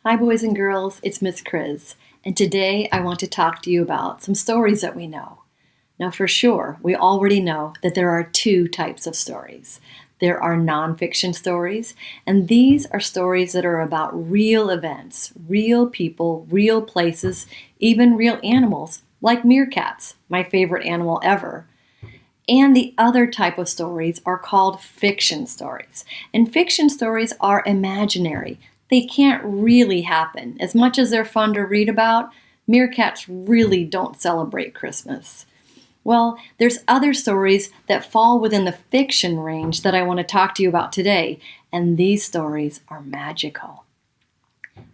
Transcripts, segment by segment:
Hi boys and girls, it's Miss Kriz, and today I want to talk to you about some stories that we know. Now for sure, we already know that there are two types of stories. There are nonfiction stories, and these are stories that are about real events, real people, real places, even real animals, like meerkats, my favorite animal ever. And the other type of stories are called fiction stories. And fiction stories are imaginary. They can't really happen. As much as they're fun to read about, meerkats really don't celebrate Christmas. Well, there's other stories that fall within the fiction range that I want to talk to you about today, and these stories are magical.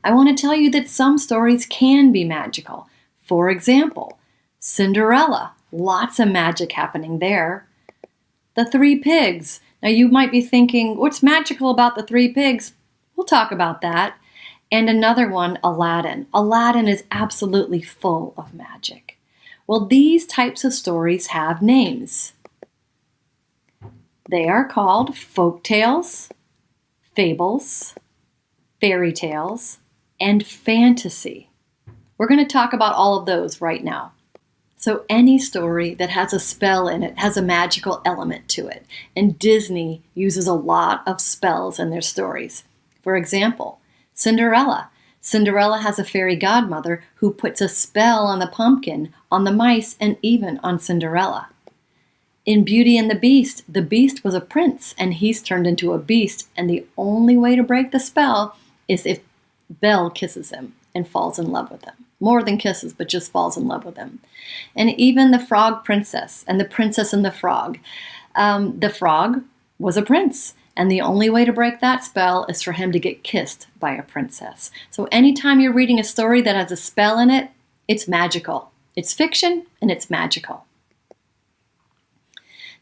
I want to tell you that some stories can be magical. For example, Cinderella, lots of magic happening there. The Three Pigs. Now you might be thinking, what's magical about the Three Pigs? We'll talk about that. And another one, Aladdin. Aladdin is absolutely full of magic. Well, these types of stories have names. They are called folktales, fables, fairy tales, and fantasy. We're going to talk about all of those right now. So any story that has a spell in it has a magical element to it. And Disney uses a lot of spells in their stories. For example, Cinderella. Cinderella has a fairy godmother who puts a spell on the pumpkin, on the mice, and even on Cinderella. In Beauty and the Beast was a prince, and he's turned into a beast, and the only way to break the spell is if Belle kisses him and falls in love with him. More than kisses, but just falls in love with him. And even the Frog Princess and the Princess and the Frog. The frog was a prince, and the only way to break that spell is for him to get kissed by a princess. So anytime you're reading a story that has a spell in it, it's magical. It's fiction, and it's magical.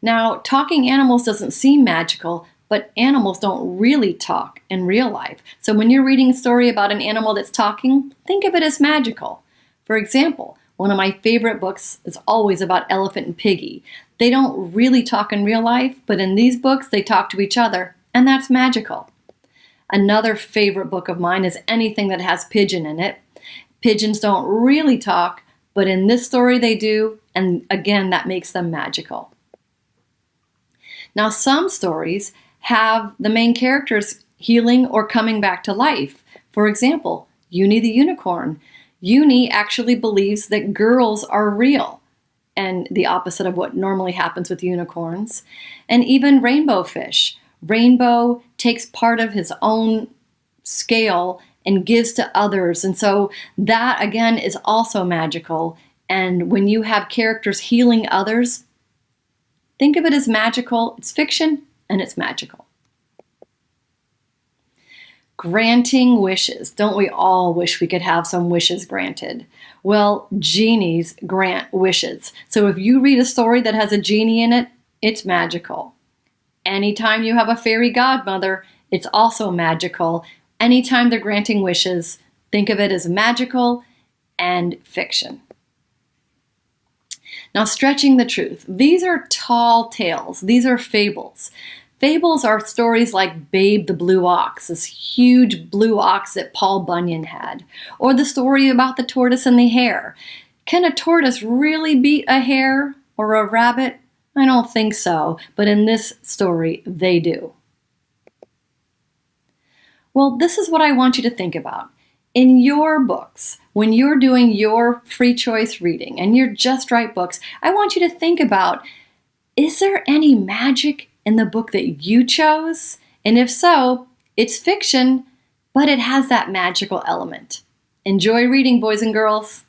Now, talking animals doesn't seem magical, but animals don't really talk in real life. So when you're reading a story about an animal that's talking, think of it as magical. For example, one of my favorite books is always about Elephant and Piggy. They don't really talk in real life, but in these books, they talk to each other, and that's magical. Another favorite book of mine is anything that has pigeon in it. Pigeons don't really talk, but in this story they do, and again, that makes them magical. Now, some stories have the main characters healing or coming back to life. For example, Uni the Unicorn. Uni actually believes that girls are real, and the opposite of what normally happens with unicorns. And even Rainbow Fish. Rainbow takes part of his own scale and gives to others. And so that, again, is also magical. And when you have characters healing others, think of it as magical. It's fiction, and it's magical. Granting wishes. Don't we all wish we could have some wishes granted? Well, genies grant wishes. So if you read a story that has a genie in it, it's magical. Anytime you have a fairy godmother, it's also magical. Anytime they're granting wishes, think of it as magical and fiction. Now, stretching the truth. These are tall tales. These are fables. Fables are stories like Babe the Blue Ox, this huge blue ox that Paul Bunyan had, or the story about the tortoise and the hare. Can a tortoise really beat a hare or a rabbit? I don't think so, but in this story, they do. Well, this is what I want you to think about. In your books, when you're doing your free choice reading and your Just Right books, I want you to think about, is there any magic in the book that you chose? And if so, it's fiction, but it has that magical element. Enjoy reading, boys and girls.